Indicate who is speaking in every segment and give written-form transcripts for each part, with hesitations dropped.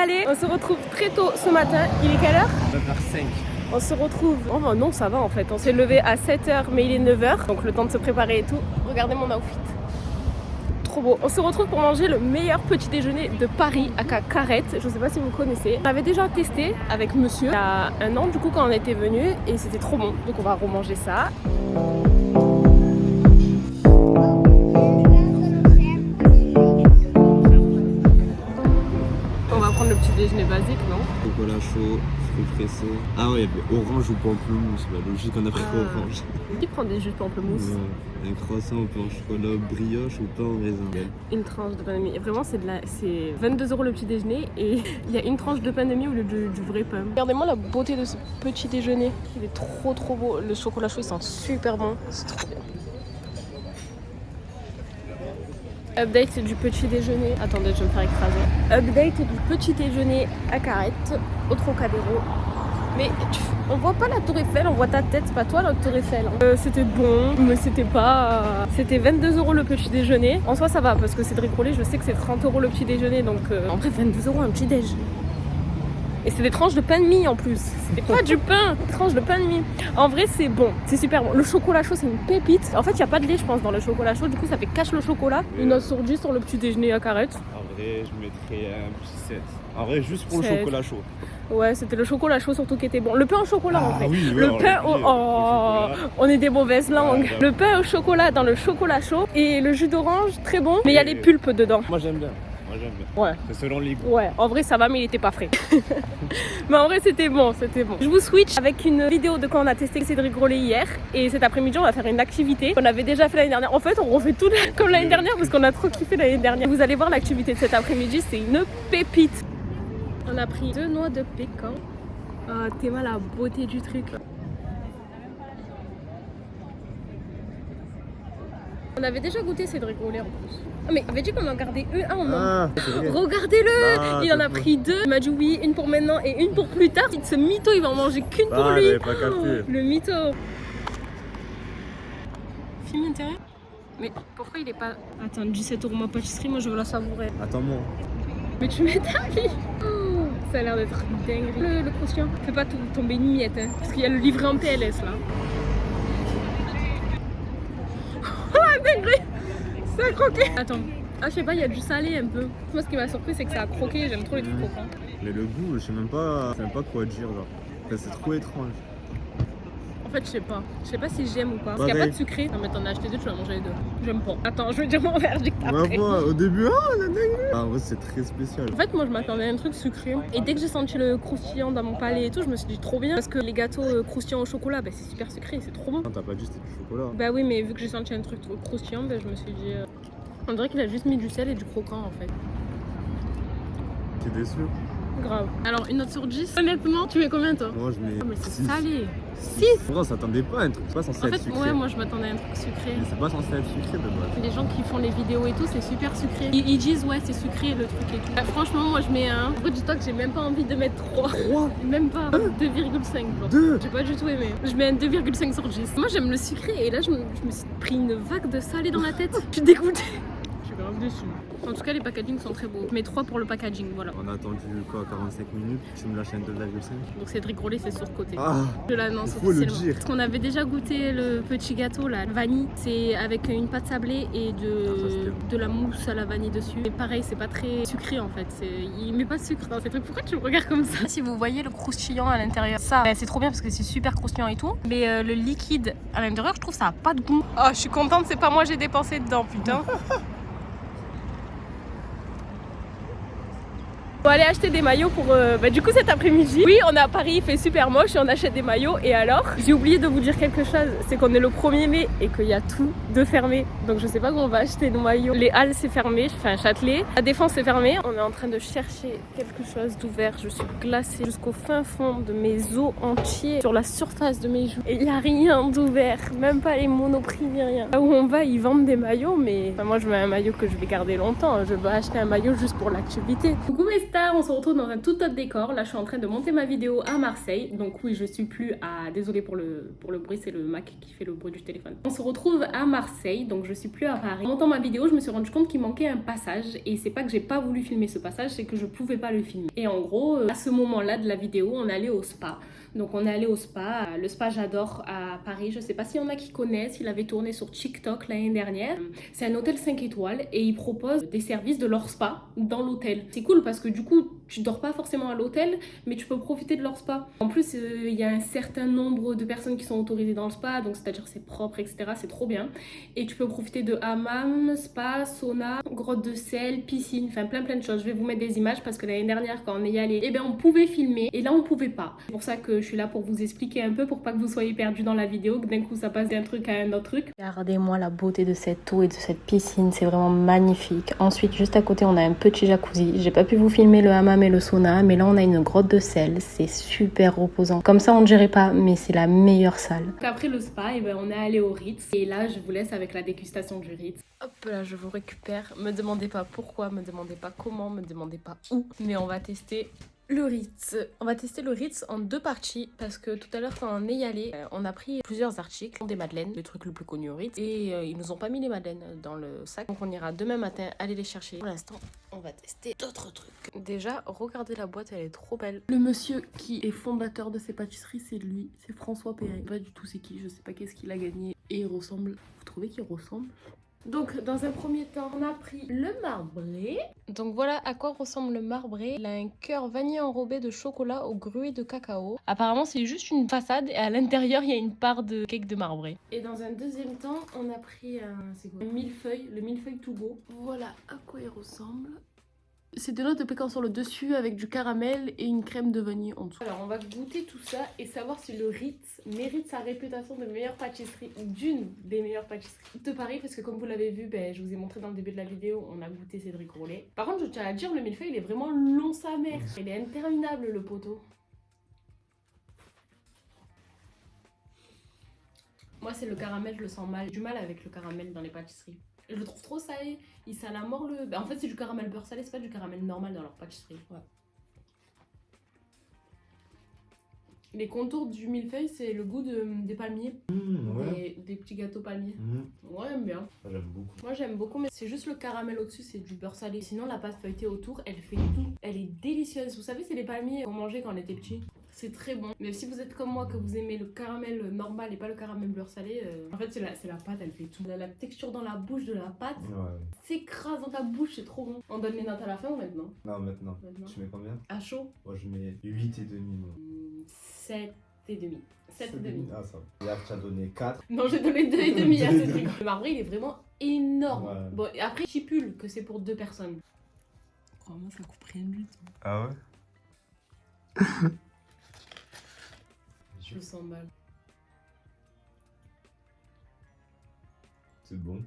Speaker 1: Allez, on se retrouve très tôt ce matin. Il est quelle heure?
Speaker 2: 9h05.
Speaker 1: On se retrouve... Oh non, ça va en fait. On s'est levé à 7h, mais il est 9h. Donc le temps de se préparer et tout. Regardez mon outfit. Trop beau. On se retrouve pour manger le meilleur petit déjeuner de Paris, à Carrette. Je sais pas si vous connaissez. On avait déjà testé avec monsieur il y a un an du coup quand on était venu et c'était trop bon. Donc on va remanger ça. On va prendre le petit déjeuner basique, non?
Speaker 2: Chocolat chaud, fruits pressés. Ah ouais, il y avait orange ou pamplemousse. Bah, logique, on a pris orange.
Speaker 1: Qui prend des jus de pamplemousse?
Speaker 2: Un croissant au pain au chocolat, brioche ou pain au raisin.
Speaker 1: Une tranche de pain de mie. Et vraiment, c'est 22 € le petit déjeuner et il y a une tranche de pain de mie au lieu du vrai pain. Regardez-moi la beauté de ce petit déjeuner. Il est trop beau. Le chocolat chaud, il sent super bon. C'est trop bien. Update du petit déjeuner. Attendez, je vais me faire écraser. Update du petit déjeuner à Carrette, au Trocadéro. Mais on voit pas la tour Eiffel, on voit ta tête, c'est pas toi la tour Eiffel. C'était bon, mais c'était pas... C'était 22 € le petit déjeuner. En soi ça va, parce que Cédric Rollet, je sais que c'est 30 € le petit déjeuner, donc en vrai 22 € un petit déj. Et c'est des tranches de pain de mie en plus. C'était pas du pain, des tranches de pain de mie. En vrai c'est bon, c'est super bon. Le chocolat chaud c'est une pépite. En fait il n'y a pas de lait je pense dans le chocolat chaud, du coup ça fait cache le chocolat. Une note sur 10 sur le petit déjeuner à Carrette.
Speaker 2: En vrai je mettrais un petit 7. En vrai juste pour
Speaker 1: 7.
Speaker 2: le chocolat chaud.
Speaker 1: Ouais, c'était le chocolat chaud surtout qui était bon. Le pain au chocolat en fait.
Speaker 2: Oui,
Speaker 1: le pain au... Oh, on est des mauvaises langues. Le pain au chocolat dans le chocolat chaud et le jus d'orange très bon. Mais il y a les pulpes dedans.
Speaker 2: Moi j'aime bien.
Speaker 1: Ouais.
Speaker 2: C'est selon les goûts.
Speaker 1: Ouais, en vrai ça va mais il était pas frais. Mais en vrai c'était bon. Je vous switch avec une vidéo de quand on a testé Cédric Rollet hier. Et cet après-midi on va faire une activité qu'on avait déjà fait l'année dernière. En fait on refait tout comme l'année dernière parce qu'on a trop kiffé l'année dernière. Vous allez voir l'activité de cet après-midi, c'est une pépite. On a pris 2 noix de pécan. T'es mal la beauté du truc. On avait déjà goûté Cédric Rollet en plus. Ah mais il avait dit qu'on en gardait un en main. Regardez-le, il en a pris 2. Il m'a dit oui, une pour maintenant et une pour plus tard. Ce mytho, il va en manger qu'une pour lui.
Speaker 2: Pas capté.
Speaker 1: Le mytho. Film intérieur. Mais pourquoi il est pas... Attends, 17 € ma pâtisserie, moi je veux la savourer.
Speaker 2: Attends-moi.
Speaker 1: Mais tu mets ta vie. Ça a l'air d'être dingue. Le croustillant. Fais pas tomber une miette, hein, parce qu'il y a le livret en PLS là. Oh la dinguerie. Ça a croqué. Attends. Ah je sais pas, il y a du salé un peu. Moi ce qui m'a surpris c'est que ça a croqué, j'aime trop les trucs croquants.
Speaker 2: Mais le goût, je sais même pas quoi dire genre. Enfin, c'est trop étrange.
Speaker 1: En fait je sais pas si j'aime ou pas. Parce qu'il n'y a pas de sucré. Non mais t'en as acheté 2, tu vas manger les 2. J'aime pas. Attends, je vais dire mon verdict après.
Speaker 2: Au début, la dingue. En vrai c'est très spécial.
Speaker 1: En fait moi je m'attendais à un truc sucré. Et dès que j'ai senti le croustillant dans mon palais et tout, je me suis dit trop bien. Parce que les gâteaux croustillants au chocolat, bah, c'est super sucré, c'est trop bon.
Speaker 2: Non, t'as pas dit c'était du chocolat.
Speaker 1: Bah oui mais vu que j'ai senti un truc croustillant, bah, je me suis dit... On dirait qu'il a juste mis du sel et du croquant en fait.
Speaker 2: T'es déçu?
Speaker 1: Grave. Alors une note sur 10, honnêtement, tu mets combien toi?
Speaker 2: Moi je mets.
Speaker 1: Oh mais c'est
Speaker 2: 6.
Speaker 1: salé. 6.
Speaker 2: On s'attendait pas à un truc, c'est pas censé
Speaker 1: En
Speaker 2: être
Speaker 1: fait,
Speaker 2: sucré.
Speaker 1: ouais, moi je m'attendais à un truc sucré.
Speaker 2: Mais c'est pas censé être sucré de base.
Speaker 1: Les gens qui font les vidéos et tout, c'est super sucré. Ils disent ouais, c'est sucré le truc et tout. Bah, franchement, moi je mets un. En vrai, dis-toi que j'ai même pas envie de mettre 3.
Speaker 2: 3.
Speaker 1: Même pas. 2,5.
Speaker 2: 2.
Speaker 1: J'ai pas du tout aimé. Je mets un 2,5 sur 10. Moi j'aime le sucré et là je me suis pris une vague de salé dans la tête. Je suis dégoûtée. Je suis grave déçue. En tout cas, les packagings sont très beaux. Je mets 3 pour le packaging, voilà.
Speaker 2: On a attendu quoi, 45 minutes, tu me lâches un 2,5.
Speaker 1: Donc Cédric Rollet, c'est surcoté.
Speaker 2: Ah,
Speaker 1: Je l'annonce
Speaker 2: faut le
Speaker 1: officiellement.
Speaker 2: dire.
Speaker 1: Parce qu'on avait déjà goûté le petit gâteau là, vanille. C'est avec une pâte sablée et de la mousse à la vanille dessus. Et pareil, c'est pas très sucré en fait. Il met pas de sucre dans ces trucs. Pourquoi tu me regardes comme ça? Si vous voyez le croustillant à l'intérieur, ça, c'est trop bien parce que c'est super croustillant et tout. Mais le liquide à l'intérieur, je trouve ça a pas de goût. Oh, je suis contente, c'est pas moi j'ai dépensé dedans, putain. On va aller acheter des maillots pour du coup cet après-midi. Oui, on est à Paris, il fait super moche et on achète des maillots. Et alors, j'ai oublié de vous dire quelque chose, c'est qu'on est le 1er mai et qu'il y a tout de fermé. Donc je sais pas où on va acheter nos maillots. Les Halles c'est fermé, enfin Châtelet. La Défense c'est fermé. On est en train de chercher quelque chose d'ouvert. Je suis glacée jusqu'au fin fond de mes os entiers, sur la surface de mes joues. Et il n'y a rien d'ouvert, même pas les Monoprix ni rien. Là où on va, ils vendent des maillots, mais enfin, moi je mets un maillot que je vais garder longtemps. Je veux acheter un maillot juste pour l'activité. Coucou mes stars, on se retrouve dans un tout autre décor. Là, je suis en train de monter ma vidéo à Marseille. Donc oui, je suis plus à... Désolée pour le bruit, c'est le Mac qui fait le bruit du téléphone. On se retrouve à Marseille, donc je suis plus à Paris. En montant ma vidéo, je me suis rendu compte qu'il manquait un passage. Et c'est pas que j'ai pas voulu filmer ce passage, c'est que je pouvais pas le filmer. Et en gros, à ce moment-là de la vidéo, on allait au spa. Donc on est allé au spa, le spa J'adore à Paris. Je sais pas s'il y en a qui connaissent, il avait tourné sur TikTok l'année dernière. C'est un hôtel 5 étoiles et il propose des services de leur spa dans l'hôtel. C'est cool parce que du coup, tu dors pas forcément à l'hôtel, mais tu peux profiter de leur spa. En plus, il y a un certain nombre de personnes qui sont autorisées dans le spa, donc c'est-à-dire c'est propre, etc. C'est trop bien. Et tu peux profiter de hammam, spa, sauna, grotte de sel, piscine, enfin plein de choses. Je vais vous mettre des images parce que l'année dernière, quand on est allé, eh bien on pouvait filmer et là on pouvait pas. C'est pour ça que je suis là pour vous expliquer un peu, pour pas que vous soyez perdus dans la vidéo, que d'un coup ça passe d'un truc à un autre truc. Regardez-moi la beauté de cette eau et de cette piscine, c'est vraiment magnifique. Ensuite, juste à côté, on a un petit jacuzzi. J'ai pas pu vous filmer le hammam et le sauna, mais là on a une grotte de sel, c'est super reposant. Comme ça on ne dirait pas, mais c'est la meilleure salle. Après le spa, eh ben, on est allé au Ritz et là je vous laisse avec la dégustation du Ritz. Hop là, je vous récupère. Me demandez pas pourquoi, me demandez pas comment, me demandez pas où, mais on va tester le Ritz. On va tester le Ritz en 2 parties parce que tout à l'heure quand on est y allé, on a pris plusieurs articles, des madeleines, le truc le plus connu au Ritz, et ils nous ont pas mis les madeleines dans le sac. Donc on ira demain matin aller les chercher. Pour l'instant, on va tester d'autres trucs. Déjà, regardez la boîte, elle est trop belle. Le monsieur qui est fondateur de ces pâtisseries, c'est lui, c'est François Perret. Pas du tout c'est qui, je sais pas qu'est-ce qu'il a gagné. Et il ressemble, vous trouvez qu'il ressemble ? Donc dans un premier temps, on a pris le marbré. Donc voilà à quoi ressemble le marbré. Il a un cœur vanille enrobé de chocolat au gruau de cacao. Apparemment c'est juste une façade et à l'intérieur il y a une part de cake de marbré. Et dans un deuxième temps, on a pris un millefeuille, le millefeuille to go. Voilà à quoi il ressemble. C'est de noix de pécan sur le dessus avec du caramel et une crème de vanille en dessous. Alors on va goûter tout ça et savoir si le Ritz mérite sa réputation de meilleure pâtisserie, d'une des meilleures pâtisseries de Paris, parce que comme vous l'avez vu, je vous ai montré dans le début de la vidéo, on a goûté Cédric Rollet. Par contre je tiens à dire, le millefeuille il est vraiment long sa mère. Il est interminable le poteau. Moi c'est le caramel, je le sens mal. J'ai du mal avec le caramel dans les pâtisseries. Je le trouve trop salé, il sale à mort le... en fait c'est du caramel beurre salé, c'est pas du caramel normal dans leur pâtisserie. Ouais. Les contours du millefeuille, c'est le goût des palmiers. Ouais. Des petits gâteaux palmiers. Ouais, j'aime bien.
Speaker 2: J'aime beaucoup.
Speaker 1: Moi j'aime beaucoup, mais c'est juste le caramel au-dessus, c'est du beurre salé. Sinon la pâte feuilletée autour, elle fait tout. Elle est délicieuse. Vous savez, c'est les palmiers qu'on mangeait quand on était petit. C'est très bon. Mais si vous êtes comme moi, que vous aimez le caramel normal et pas le caramel beurre salé, en fait c'est la pâte, elle fait tout. La texture dans la bouche de la pâte s'écrase dans ta bouche, c'est trop bon. On donne les notes à la fin ou maintenant?
Speaker 2: Non, maintenant. Tu mets combien?
Speaker 1: À chaud?
Speaker 2: Moi je mets 8,5 moi.
Speaker 1: 7,5. 7,5.
Speaker 2: Ah ça va. Hier tu as donné 4.
Speaker 1: Non, j'ai donné 2,5 à ce truc. Le marbré il est vraiment énorme.
Speaker 2: Ouais.
Speaker 1: Bon, et après stipule que c'est pour 2 personnes. Crois-moi, ça coupe rien du tout.
Speaker 2: Ah ouais?
Speaker 1: Je le sens mal.
Speaker 2: C'est bon.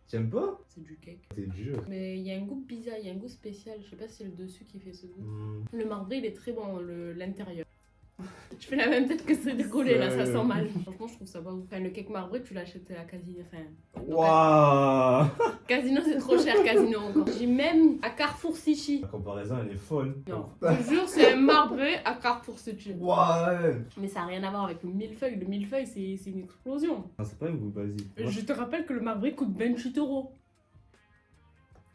Speaker 2: T'aimes pas?
Speaker 1: C'est du cake.
Speaker 2: C'est dur.
Speaker 1: Mais il y a un goût bizarre, il y a un goût spécial. Je sais pas si c'est le dessus qui fait ce goût. Le marbré il est très bon, l'intérieur. Tu fais la même tête que c'est décollé là, ça sent mal. Franchement, je trouve ça pas ouf. Enfin, le cake marbré, tu l'achètes à Casino. Enfin,
Speaker 2: Waouh!
Speaker 1: Casino, c'est trop cher, Casino encore. J'ai même à Carrefour Clichy.
Speaker 2: La comparaison, elle est folle.
Speaker 1: Non, je te jure, c'est un marbré à Carrefour Clichy.
Speaker 2: Ouais!
Speaker 1: Mais ça n'a rien à voir avec le millefeuille. Le millefeuille, c'est une explosion.
Speaker 2: Non, c'est pas un goût basique.
Speaker 1: Je te rappelle que le marbré coûte 28 €.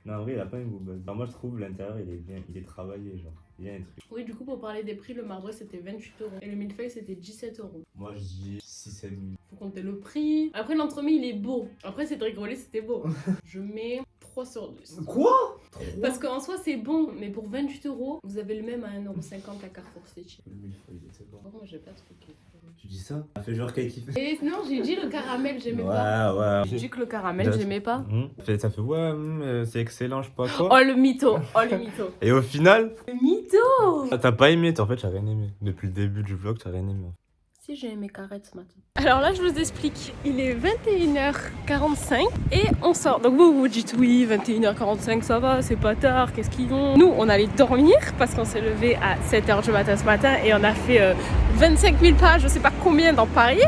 Speaker 2: Non, en vrai, il a pas un goût basique. Moi, je trouve l'intérieur, il est bien, il est travaillé, genre. Il y a un truc.
Speaker 1: Oui, du coup, pour parler des prix, le marbré c'était 28 € et le millefeuille c'était 17 €.
Speaker 2: Moi, je dis 6,5.
Speaker 1: Faut compter le prix. Après, l'entremet il est beau. Après, Cédric Rollet c'était beau. Je mets 3 sur 10.
Speaker 2: Quoi?
Speaker 1: Parce qu'en soi c'est bon, mais pour 28 €, vous avez le même à 1,50 € à Carrefour City.
Speaker 2: Le millefeuille, c'est bon.
Speaker 1: Par contre, moi j'ai pas trop kiffé.
Speaker 2: Tu dis ça? Ça fait genre qu'elle kiffe.
Speaker 1: Et non, j'ai dit le caramel, j'aimais pas.
Speaker 2: Ouais.
Speaker 1: J'ai dit que le caramel, j'aimais pas.
Speaker 2: Ça fait ouais, c'est excellent, je sais pas quoi.
Speaker 1: Oh le mytho, oh le mytho.
Speaker 2: Et au final,
Speaker 1: Le mytho.
Speaker 2: t'as pas aimé, en fait, t'as rien aimé. Depuis le début du vlog, t'as rien aimé.
Speaker 1: Si, j'ai aimé Carrette ce matin. Alors là, je vous explique. Il est 21h45 et on sort. Donc vous vous dites oui, 21h45, ça va, c'est pas tard, qu'est-ce qu'ils vont? Nous, on allait dormir parce qu'on s'est levé à 7h du matin ce matin et on a fait 25 000 pas, je sais pas combien dans Paris.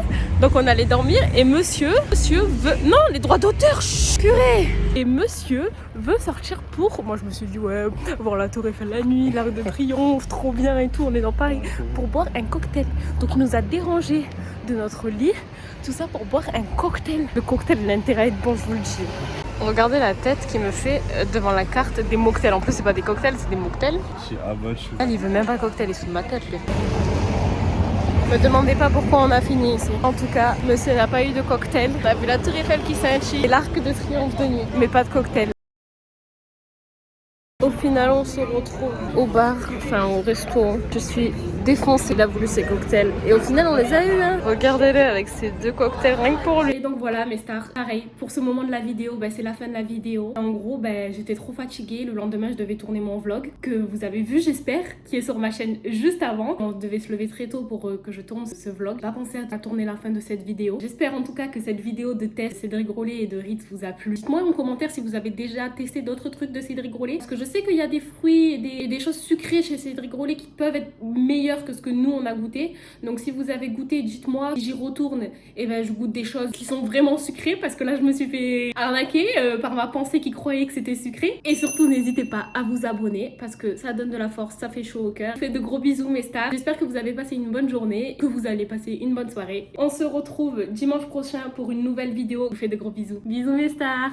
Speaker 1: Donc on allait dormir et monsieur veut... Non, les droits d'auteur, purée. Et monsieur veut sortir pour... Moi je me suis dit ouais, voir la Tour Eiffel la nuit, l'Arc de Triomphe, trop bien et tout, on est dans Paris. Pour boire un cocktail. Donc il nous a dérangé de notre lit, tout ça pour boire un cocktail. Le cocktail, l'intérêt est bon, je vous le dis. Regardez la tête qu'il me fait devant la carte des mocktails. En plus c'est pas des cocktails, c'est des mocktails. Il veut même pas cocktail, il se fout de ma tête lui. Me demandez pas pourquoi on a fini ici. En tout cas, monsieur n'a pas eu de cocktail. On a vu la Tour Eiffel qui scintille et l'Arc de Triomphe de nuit, mais pas de cocktail. Au final, on se retrouve au bar, enfin au resto. Je suis défoncée. Il a voulu ses cocktails. Et au final, on les a eu. Hein. Regardez-les avec ces 2 cocktails rien que pour lui. Et donc voilà, mes stars. Pareil, pour ce moment de la vidéo, c'est la fin de la vidéo. En gros, j'étais trop fatiguée. Le lendemain, je devais tourner mon vlog que vous avez vu, j'espère, qui est sur ma chaîne juste avant. On devait se lever très tôt pour que je tourne ce vlog. J'ai pas pensé à tourner la fin de cette vidéo. J'espère en tout cas que cette vidéo de test Cédric Grolet et de Ritz vous a plu. Dites-moi en commentaire si vous avez déjà testé d'autres trucs de Cédric Grolet. Parce que je sais qu'il y a des fruits et des choses sucrées chez Cédric Grolet qui peuvent être meilleures que ce que nous on a goûté. Donc si vous avez goûté, dites-moi. Si j'y retourne, et je goûte des choses qui sont vraiment sucrées parce que là je me suis fait arnaquer par ma pensée qui croyait que c'était sucré. Et surtout n'hésitez pas à vous abonner parce que ça donne de la force, ça fait chaud au cœur. Je fais de gros bisous mes stars. J'espère que vous avez passé une bonne journée, que vous allez passer une bonne soirée. On se retrouve dimanche prochain pour une nouvelle vidéo. Je vous fais de gros bisous. Bisous mes stars.